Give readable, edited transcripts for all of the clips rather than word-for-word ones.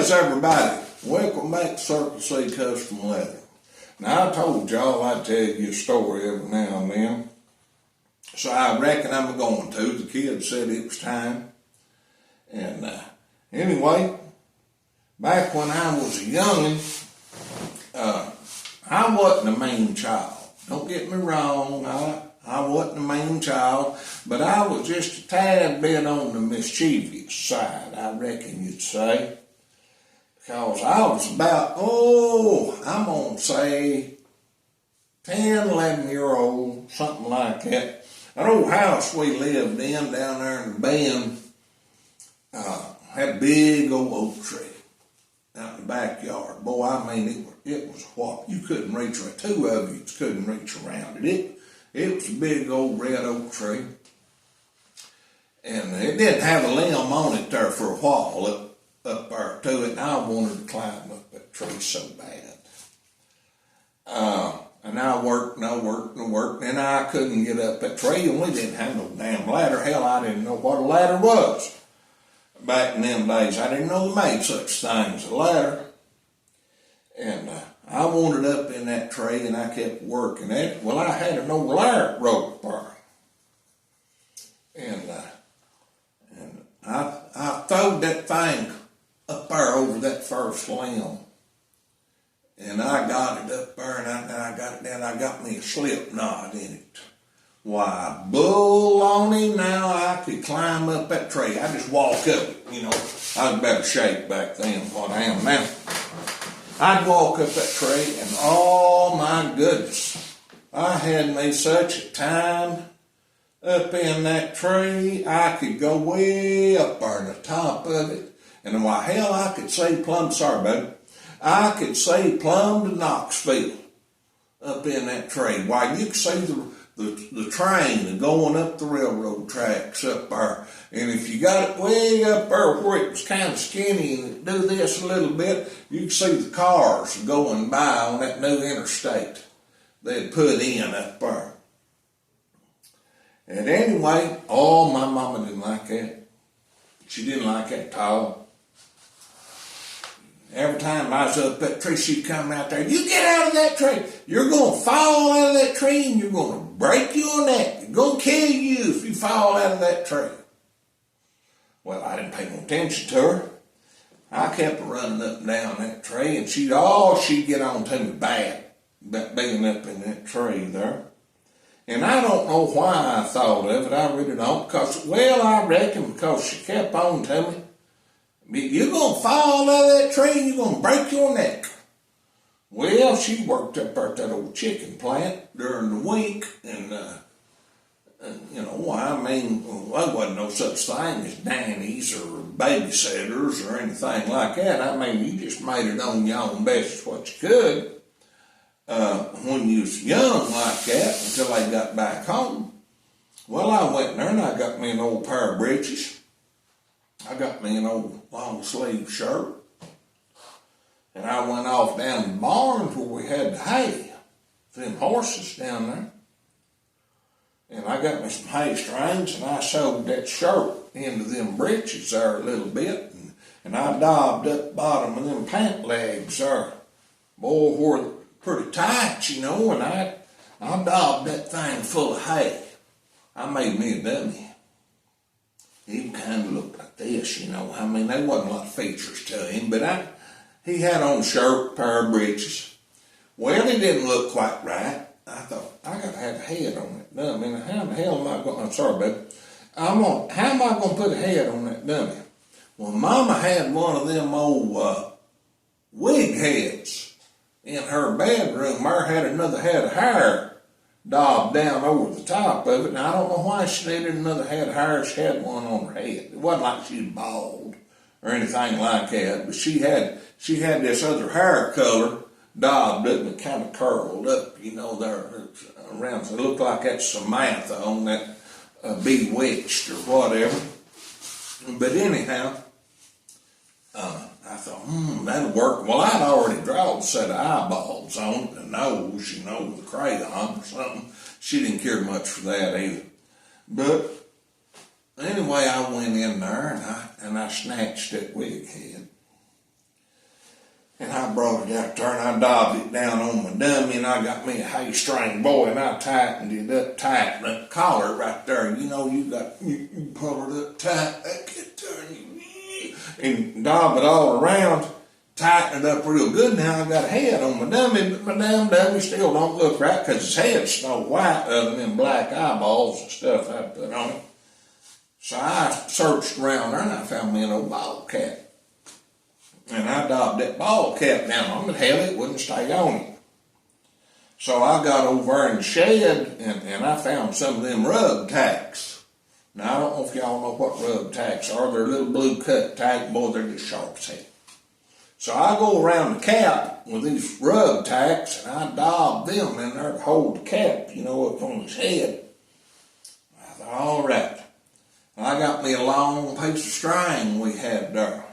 How's everybody? Welcome back to Circle C Custom Leather. Now, I told y'all I'd tell you a story every now and then, so I reckon I'm going to. The kids said it was time. And anyway, back when I was a youngin', I wasn't a mean child. Don't get me wrong, I wasn't a mean child, but I was just a tad bit on the mischievous side, I reckon you'd say. Because I was about, I'm going to say 10, 11-year-old, something like that. That old house we lived in down there in Bend had a big old oak tree out in the backyard. Boy, I mean, it was what you couldn't reach around. Two of you couldn't reach around it. It was a big old red oak tree. And it didn't have a limb on it there for a while up there to it, and I wanted to climb up that tree so bad. And I worked, and I couldn't get up that tree, and we didn't have no damn ladder. Hell, I didn't know what a ladder was. Back in them days, I didn't know they made such things as a ladder. And I wanted up in that tree, and I kept working at it. Well, I had an old lariat rope there. And I throwed that thing up there over that first limb. And I got it up there, and I got it down. I got me a slip knot in it. Why, bull on him, now I could climb up that tree. I just walk up it, you know. I was better shape back then than what I am now. I'd walk up that tree, and oh my goodness, I had me such a time up in that tree. I could go way up there to the top of it. And why, hell, I could see plumb, sorry, baby, I could see plumb to Knoxville up in that tree. Why, you could see the train going up the railroad tracks up there. And if you got it way up there where it was kind of skinny and it do this a little bit, you could see the cars going by on that new interstate they'd put in up there. And anyway, my mama didn't like that. She didn't like that at all. Every time I was up that tree, she'd come out there, you get out of that tree. You're going to fall out of that tree and you're going to break your neck. You're going to kill you if you fall out of that tree. Well, I didn't pay no attention to her. I kept running up and down that tree, and she'd get on to me bad about being up in that tree there. And I don't know why I thought of it. I really don't. I reckon because she kept on to me. You're going to fall out of that tree and you're going to break your neck. Well, she worked up there at that old chicken plant during the week, and there wasn't no such thing as nannies or babysitters or anything like that. I mean, you just made it on your own best as what you could when you was young like that until they got back home. Well, I went there and I got me an old pair of breeches. I got me an old long sleeve shirt. And I went off down the barn where we had the hay for them horses down there. And I got me some hay strings, and I sewed that shirt into them breeches there a little bit. And I daubed up the bottom of them pant legs there. Boy, were pretty tight, you know, and I daubed that thing full of hay. I made me a dummy. He kind of looked like this, you know. I mean, there wasn't a lot of features to him, but he had on a shirt, pair of breeches. Well, he didn't look quite right. I thought, I got to have a head on that dummy. Now, how the hell am I going, I'm sorry, baby. How am I going to put a head on that dummy? Well, Mama had one of them old wig heads in her bedroom. Her had another head of hair daubed down over the top of it. Now, I don't know why she needed another head of hair. She had one on her head. It wasn't like she was bald or anything like that, but she had this other hair color daubed up and kind of curled up, you know, there around. So it looked like that Samantha on that Bewitched or whatever. But anyhow, I thought, that'll work. Well, I'd already drawn a set of eyeballs on it, a nose, you know, with a crayon or something. She didn't care much for that either. But anyway, I went in there and I snatched that wig head. And I brought it out there and I daubed it down on my dummy and I got me a hay string, boy, and I tightened it up tight. That collar right there, you know, you pull it up tight, that get there, and daub it all around, tighten it up real good. Now I got a head on my dummy, but my damn dummy still don't look right because his head's Snow White other than black eyeballs and stuff I put on it. So I searched around there and I found me an old ball cap. And I daubed that ball cap down on it. Hell, it wouldn't stay on it. So I got over in the shed and I found some of them rub tacks. Now, I don't know if y'all know what rub tacks are. They're little blue cut tack. Boy, they're just sharp as hell. So I go around the cap with these rub tacks and I daub them in there to hold the cap, you know, up on his head. I thought, all right. I got me a long piece of string we had there.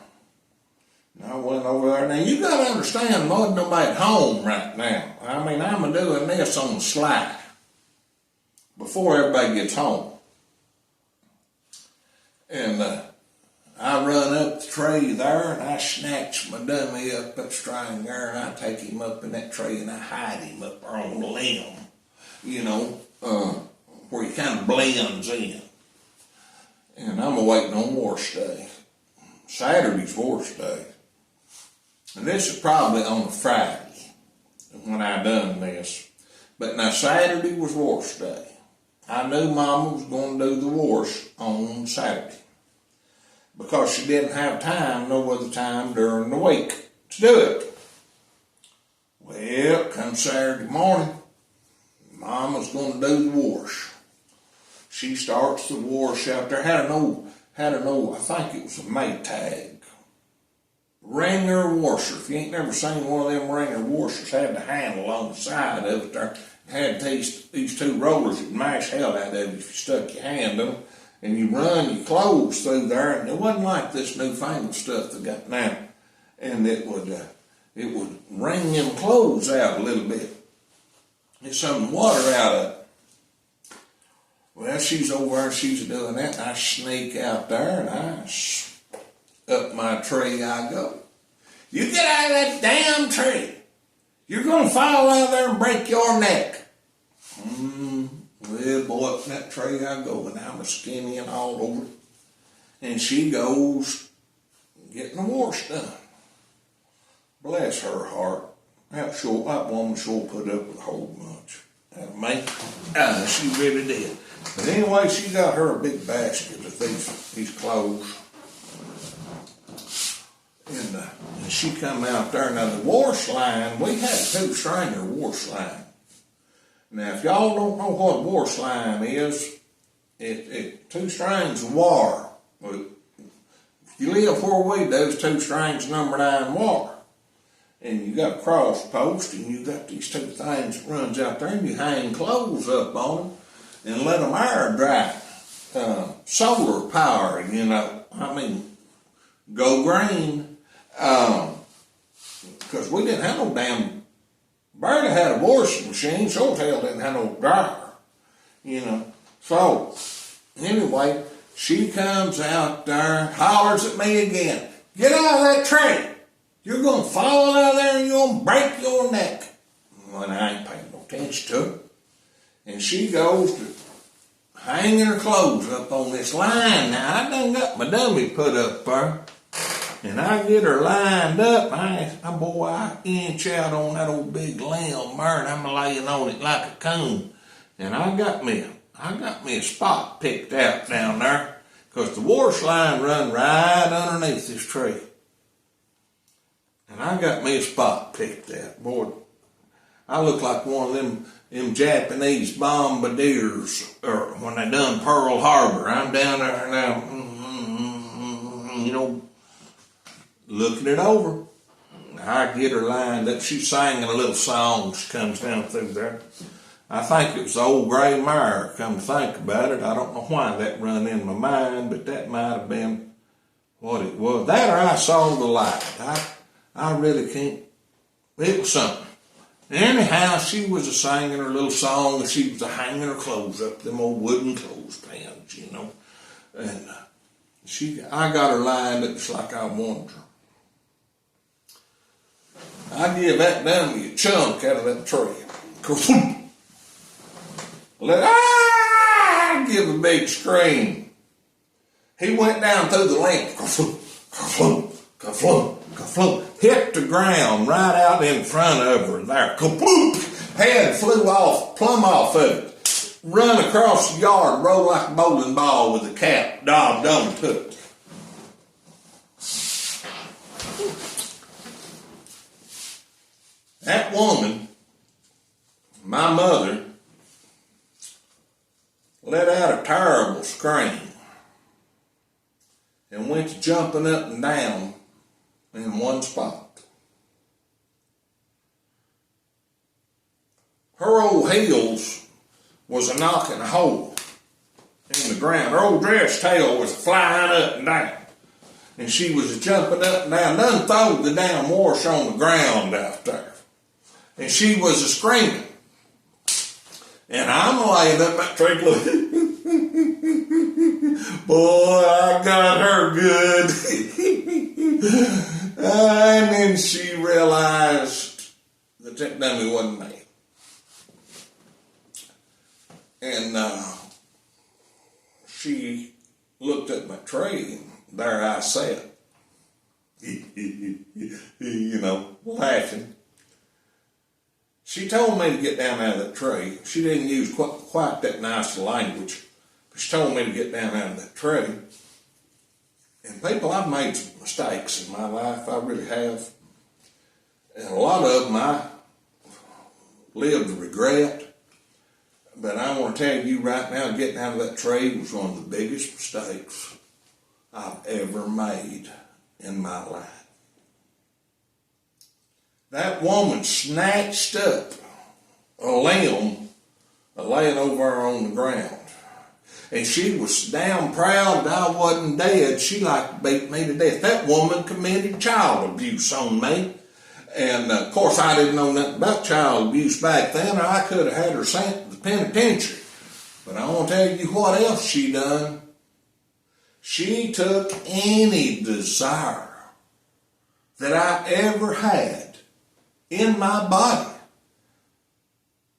And I went over there. Now, you got to understand, Lord, nobody at home right now. I mean, I'm doing this on the sly before everybody gets home. And I run up the tree there, and I snatch my dummy up that string there, and I take him up in that tree, and I hide him up there on the limb, you know, where he kind of blends in. And I'm waiting on wash day. Saturday's wash day. And this is probably on a Friday when I done this. But now Saturday was wash day. I knew Mama was going to do the wash on Saturday because she didn't have time, no other time during the week to do it. Well, come Saturday morning, Mama's going to do the wash. She starts the wash out there. Had an old, I think it was a Maytag wringer washer. If you ain't never seen one of them wringer washers, had the handle on the side of it there. Had these two rollers that mash hell out of it if you stuck your hand on them. And you run your clothes through there, and it wasn't like this newfangled stuff they got now. And it would wring them clothes out a little bit. Get some water out of it. Well, she's over there, she's doing that, and I sneak out there, and up my tree I go. You get out of that damn tree. You're going to fall out there and break your neck. Well, boy, up in that tree I go, and I'm a skinny and all over. And she goes getting the wash done. Bless her heart. That woman sure put up with a whole bunch. She really did. But anyway, she got her a big basket of these clothes. And she come out there. Now, the wash line, we had two stringer wash line. Now, if y'all don't know what wash line is, it two strings of wire. If you live where we do, it's two strings number 9 wire. And you got a cross post, and you got these two things that runs out there, and you hang clothes up on them and let them air dry. Solar power, you know. I mean, go green. Because we didn't have no damn, barely had a washing machine, so hell didn't have no dryer, you know. So, anyway, she comes out there, hollers at me again. Get out of that tree. You're going to fall out of there and you're going to break your neck. Well, I ain't paying no attention to it. And she goes to hanging her clothes up on this line. Now, I done got my dummy put up there. And I get her lined up. I inch out on that old big limb there, and I'm laying on it like a coon. And I got me a spot picked out down there, because the wash line run right underneath this tree. And I got me a spot picked out. Boy, I look like one of them Japanese bombardiers, or when they done Pearl Harbor. I'm down there now, you know, looking it over. I get her lined up. She's singing a little song. She comes down through there. I think it was the old gray mare, come to think about it. I don't know why that run in my mind, but that might have been what it was. That or I saw the light. I really can't. It was something. Anyhow, she was singing her little song, and she was hanging her clothes up, them old wooden clothespins, you know. And I got her lined up just like I wanted her. I give that dummy a chunk out of that tree. Give a big scream. He went down through the length. Hit the ground right out in front of her there. Head flew off, plumb off of it. Run across the yard, roll like a bowling ball with a cap daubed onto it. That woman, my mother, let out a terrible scream and went to jumping up and down in one spot. Her old heels was a knocking a hole in the ground. Her old dress tail was flying up and down. And she was jumping up and down. Done throwed the damn wash on the ground out there. And she was a screaming. And I'm laying up that tree looking. Boy, I got her good. And then she realized that that dummy wasn't me. And she looked at my tree, and there I sat, laughing. She told me to get down out of that tree. She didn't use quite that nice language, but she told me to get down out of that tree. And people, I've made some mistakes in my life, I really have. And a lot of them I lived to regret. But I want to tell you right now, getting out of that tree was one of the biggest mistakes I've ever made in my life. That woman snatched up a limb laying over her on the ground. And she was damn proud that I wasn't dead. She like to beat me to death. That woman committed child abuse on me. And of course I didn't know nothing about child abuse back then, or I could have had her sent to the penitentiary. But I want to tell you what else she done. She took any desire that I ever had in my body,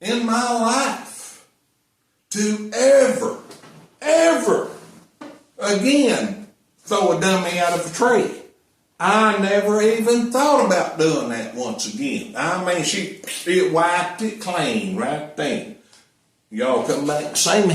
in my life, to ever again throw a dummy out of a tree. I never even thought about doing that once again. I mean, it wiped it clean right then. Y'all come back and see me.